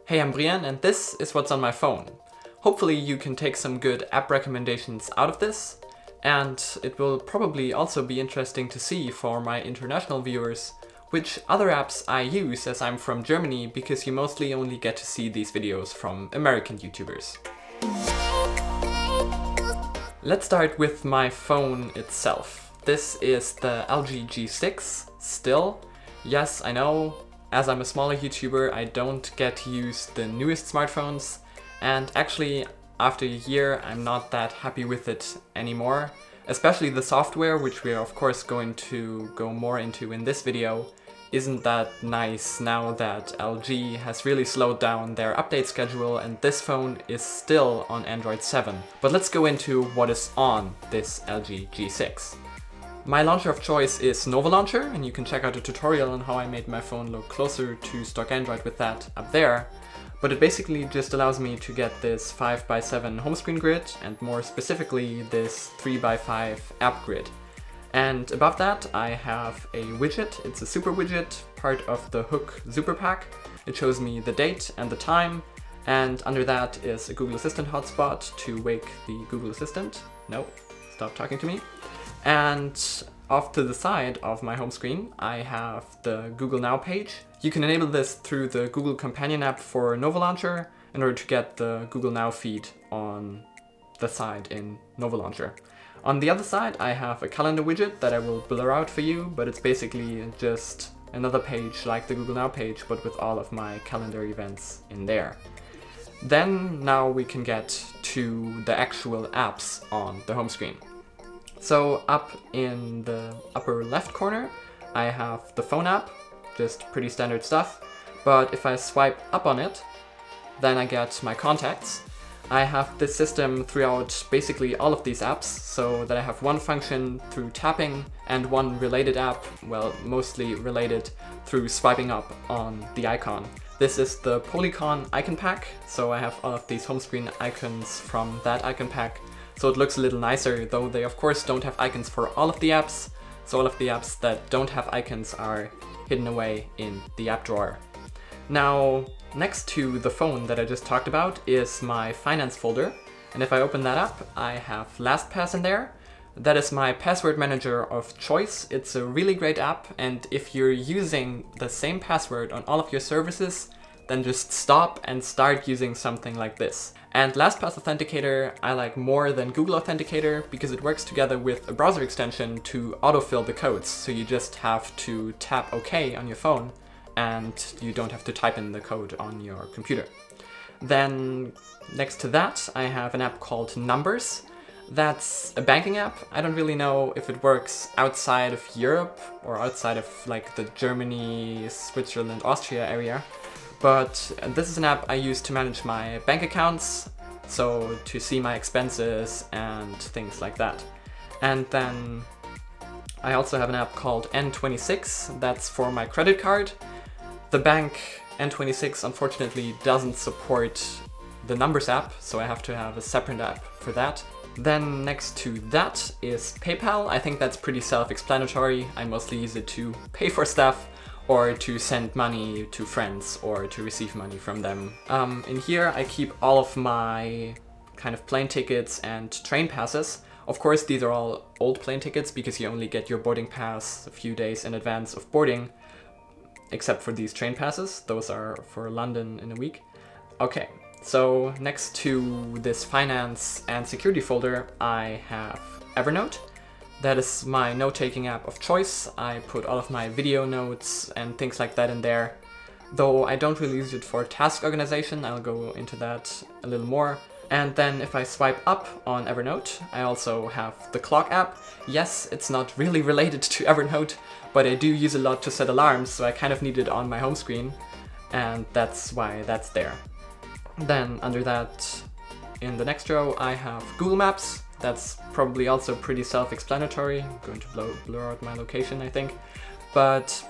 Hey, I'm Brian and this is what's on my phone. Hopefully you can take some good app recommendations out of this, and it will probably also be interesting to see for my international viewers which other apps I use, as I'm from Germany, because you mostly only get to see these videos from American YouTubers. Let's start with my phone itself. This is the LG G6 still. Yes, I know, as I'm a smaller YouTuber, I don't get to use the newest smartphones, and actually after a year I'm not that happy with it anymore. Especially the software, which we are of course going to go more into in this video, isn't that nice now that LG has really slowed down their update schedule and this phone is still on Android 7. But let's go into what is on this LG G6. My launcher of choice is Nova Launcher, and you can check out a tutorial on how I made my phone look closer to stock Android with that up there. But it basically just allows me to get this 5x7 home screen grid, and more specifically this 3x5 app grid. And above that I have a widget. It's a super widget, part of the Hook Super Pack. It shows me the date and the time, and under that is a Google Assistant hotspot to wake the Google Assistant. No, stop talking to me. And off to the side of my home screen I have the Google Now page. You can enable this through the Google Companion app for Nova Launcher in order to get the Google Now feed on the side in Nova Launcher. On the other side I have a calendar widget that I will blur out for you, but it's basically just another page like the Google Now page, but with all of my calendar events in there. Then now we can get to the actual apps on the home screen. So up in the upper left corner I have the phone app, just pretty standard stuff, but if I swipe up on it then I get my contacts. I have this system throughout basically all of these apps, so that I have one function through tapping and one related app, well, mostly related, through swiping up on the icon. This is the Polygon icon pack, so I have all of these home screen icons from that icon pack, so it looks a little nicer, though they of course don't have icons for all of the apps, so all of the apps that don't have icons are hidden away in the app drawer. Now, next to the phone that I just talked about is my finance folder, and if I open that up I have LastPass in there. That is my password manager of choice. It's a really great app, and if you're using the same password on all of your services, then just stop and start using something like this. And LastPass Authenticator I like more than Google Authenticator because it works together with a browser extension to autofill the codes, so you just have to tap OK on your phone and you don't have to type in the code on your computer. Then next to that I have an app called Numbers. That's a banking app. I don't really know if it works outside of Europe or outside of like the Germany, Switzerland, Austria area, but this is an app I use to manage my bank accounts, so to see my expenses and things like that. And then I also have an app called N26, that's for my credit card. The bank N26 unfortunately doesn't support the Numbers app, so I have to have a separate app for that. Then next to that is PayPal. I think that's pretty self-explanatory. I mostly use it to pay for stuff or to send money to friends or to receive money from them. In here I keep all of my kind of plane tickets and train passes. Of course these are all old plane tickets because you only get your boarding pass a few days in advance of boarding, except for these train passes. Those are for London in a week. Okay. So next to this finance and security folder I have Evernote. That is my note-taking app of choice. I put all of my video notes and things like that in there. Though I don't really use it for task organization, I'll go into that a little more. And then if I swipe up on Evernote, I also have the clock app. Yes, it's not really related to Evernote, but I do use a lot to set alarms, so I kind of need it on my home screen, and that's why that's there. Then under that, in the next row, I have Google Maps. That's probably also pretty self-explanatory. I'm going to blur out my location, I think. But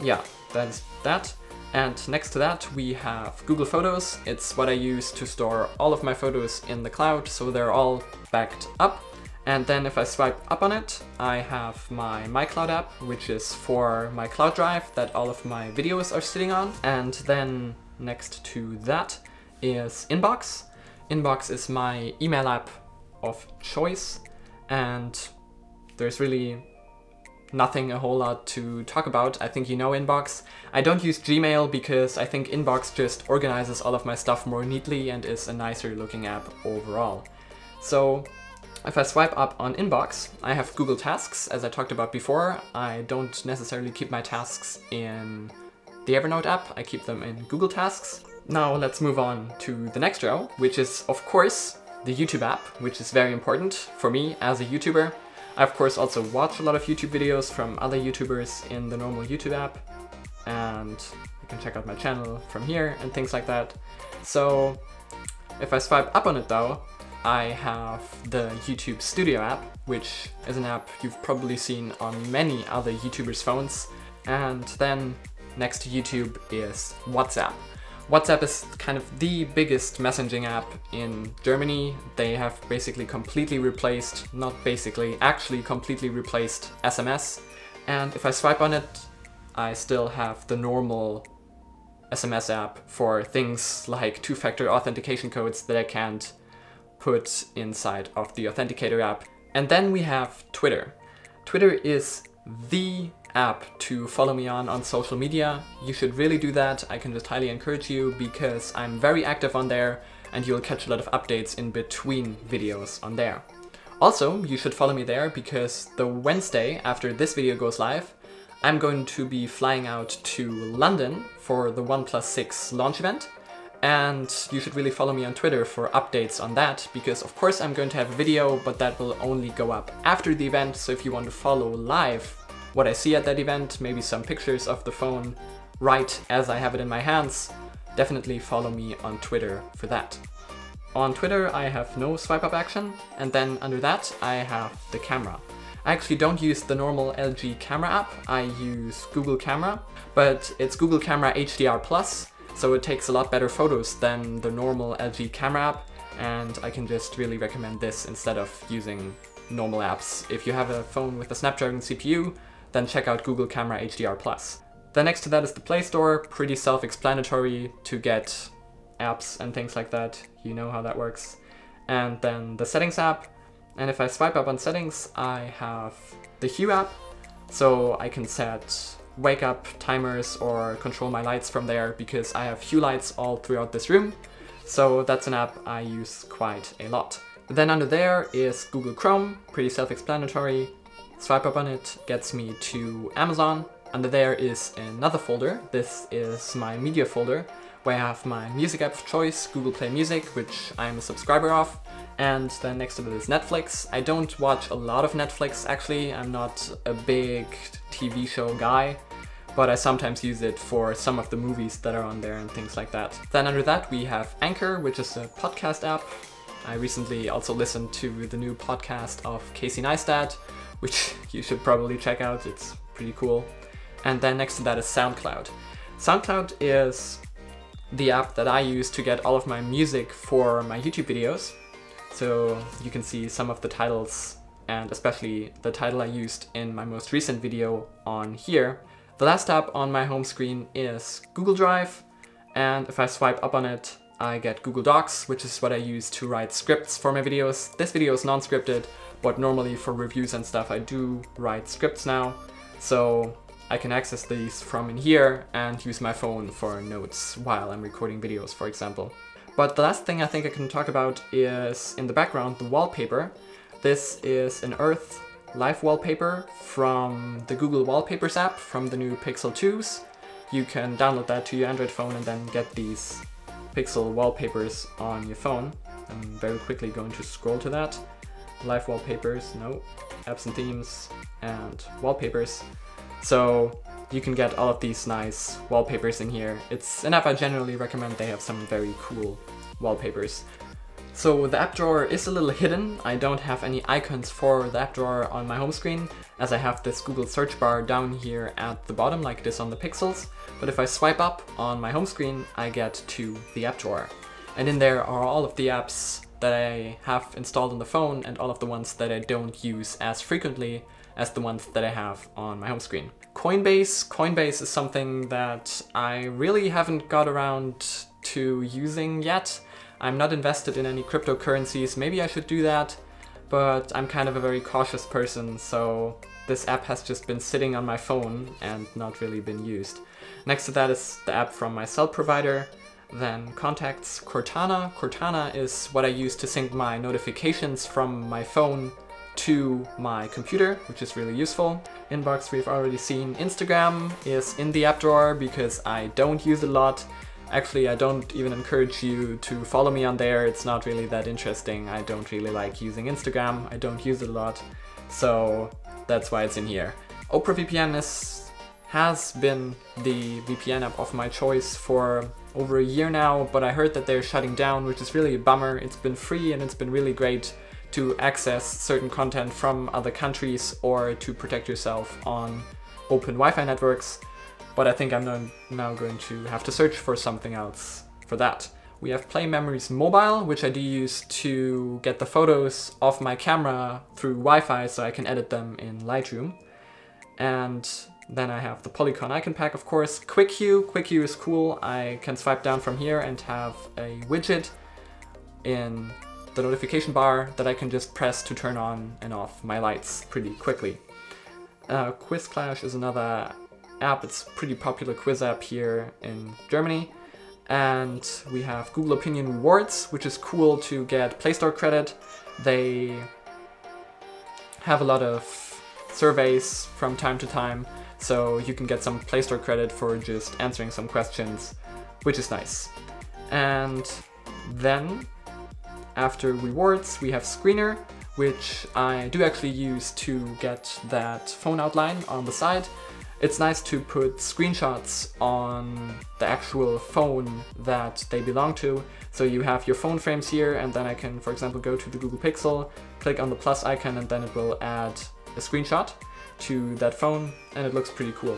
yeah, that is that. And next to that, we have Google Photos. It's what I use to store all of my photos in the cloud, so they're all backed up. And then if I swipe up on it, I have my Cloud app, which is for my cloud drive that all of my videos are sitting on. And then next to that is Inbox. Inbox is my email app of choice, and there's really nothing a whole lot to talk about. I think you know Inbox. I don't use Gmail because I think Inbox just organizes all of my stuff more neatly and is a nicer looking app overall. So if I swipe up on Inbox, I have Google Tasks, as I talked about before. I don't necessarily keep my tasks in the Evernote app, I keep them in Google Tasks. Now let's move on to the next row, which is of course the YouTube app, which is very important for me as a YouTuber. I of course also watch a lot of YouTube videos from other YouTubers in the normal YouTube app, and you can check out my channel from here and things like that. So if I swipe up on it though, I have the YouTube Studio app, which is an app you've probably seen on many other YouTubers' phones. And then next to YouTube is WhatsApp. WhatsApp is kind of the biggest messaging app in Germany. They have basically completely replaced, not basically, actually completely replaced SMS. And if I swipe on it, I still have the normal SMS app for things like two-factor authentication codes that I can't put inside of the Authenticator app. And then we have Twitter. Twitter is the app to follow me on social media. You should really do that. I can just highly encourage you because I'm very active on there and you'll catch a lot of updates in between videos on there. Also, you should follow me there because the Wednesday after this video goes live, I'm going to be flying out to London for the OnePlus 6 launch event. And you should really follow me on Twitter for updates on that, because of course I'm going to have a video, but that will only go up after the event. So if you want to follow live what I see at that event, maybe some pictures of the phone right as I have it in my hands, definitely follow me on Twitter for that. On Twitter I have no swipe up action, and then under that I have the camera. I actually don't use the normal LG camera app, I use Google Camera, but it's Google Camera HDR+, so it takes a lot better photos than the normal LG camera app, and I can just really recommend this instead of using normal apps. If you have a phone with a Snapdragon CPU, then check out Google Camera HDR+. Then next to that is the Play Store, pretty self-explanatory to get apps and things like that, you know how that works. And then the Settings app, and if I swipe up on Settings, I have the Hue app, so I can set wake up timers or control my lights from there because I have hue lights all throughout this room. So that's an app I use quite a lot. Then under there is Google Chrome, pretty self-explanatory. Swipe up on it gets me to Amazon. Under there is another folder. This is my media folder where I have my music app of choice, Google Play Music, which I'm a subscriber of. And then next to it is Netflix. I don't watch a lot of Netflix actually. I'm not a big TV show guy, but I sometimes use it for some of the movies that are on there and things like that. Then under that we have Anchor, which is a podcast app. I recently also listened to the new podcast of Casey Neistat, which you should probably check out, it's pretty cool. And then next to that is Soundcloud. Soundcloud is the app that I use to get all of my music for my YouTube videos. So you can see some of the titles, and especially the title I used in my most recent video on here. The last app on my home screen is Google Drive, and if I swipe up on it, I get Google Docs, which is what I use to write scripts for my videos. This video is non-scripted, but normally for reviews and stuff I do write scripts now, so I can access these from in here and use my phone for notes while I'm recording videos, for example. But the last thing I think I can talk about is in the background, the wallpaper. This is an Earth live wallpaper from the Google Wallpapers app from the new Pixel 2s. You can download that to your Android phone and then get these Pixel wallpapers on your phone. I'm very quickly going to scroll to that. Live wallpapers, no, apps and themes, and wallpapers. So you can get all of these nice wallpapers in here. It's an app I generally recommend. They have some very cool wallpapers. So the app drawer is a little hidden. I don't have any icons for the app drawer on my home screen, as I have this Google search bar down here at the bottom like it is on the Pixels. But if I swipe up on my home screen, I get to the app drawer. And in there are all of the apps that I have installed on the phone and all of the ones that I don't use as frequently as the ones that I have on my home screen. Coinbase. Coinbase is something that I really haven't got around to using yet. I'm not invested in any cryptocurrencies. Maybe I should do that, but I'm kind of a very cautious person, so this app has just been sitting on my phone and not really been used. Next to that is the app from my cell provider. Then contacts, Cortana. Cortana is what I use to sync my notifications from my phone to my computer, which is really useful. Inbox we've already seen. Instagram is in the app drawer because I don't use it a lot. Actually, I don't even encourage you to follow me on there. It's not really that interesting. I don't really like using Instagram. I don't use it a lot. So that's why it's in here. Opera VPN has been the VPN app of my choice for over a year now, but I heard that they're shutting down, which is really a bummer. It's been free and it's been really great to access certain content from other countries or to protect yourself on open Wi-Fi networks. But I think I'm now going to have to search for something else for that. We have Play Memories Mobile, which I do use to get the photos of my camera through Wi-Fi so I can edit them in Lightroom. And then I have the Polygon Icon Pack, of course. Quick Hue. Quick Hue is cool. I can swipe down from here and have a widget in the notification bar that I can just press to turn on and off my lights pretty quickly. Quiz Clash is another app. It's a pretty popular quiz app here in Germany. And we have Google Opinion Rewards, which is cool to get Play Store credit. They have a lot of surveys from time to time, so you can get some Play Store credit for just answering some questions, which is nice. And then after rewards, we have Screener, which I do actually use to get that phone outline on the side. It's nice to put screenshots on the actual phone that they belong to. So you have your phone frames here, and then I can, for example, go to the Google Pixel, click on the plus icon, and then it will add a screenshot to that phone, and it looks pretty cool.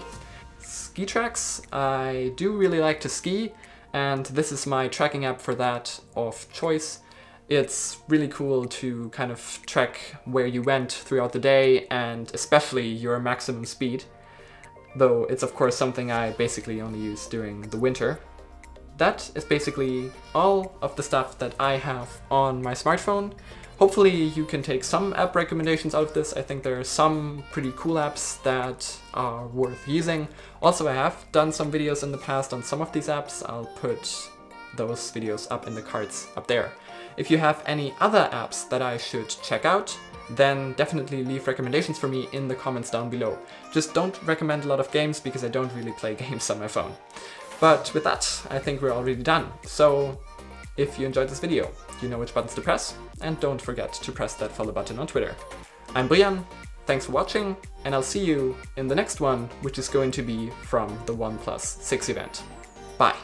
Ski tracks. I do really like to ski, and this is my tracking app for that of choice. It's really cool to kind of track where you went throughout the day, and especially your maximum speed. Though it's of course something I basically only use during the winter. That is basically all of the stuff that I have on my smartphone. Hopefully you can take some app recommendations out of this. I think there are some pretty cool apps that are worth using. Also, I have done some videos in the past on some of these apps. I'll put those videos up in the cards up there. If you have any other apps that I should check out, then definitely leave recommendations for me in the comments down below. Just don't recommend a lot of games because I don't really play games on my phone. But with that, I think we're already done. So if you enjoyed this video, you know which buttons to press, and don't forget to press that follow button on Twitter. I'm Brian, thanks for watching, and I'll see you in the next one, which is going to be from the OnePlus 6 event. Bye!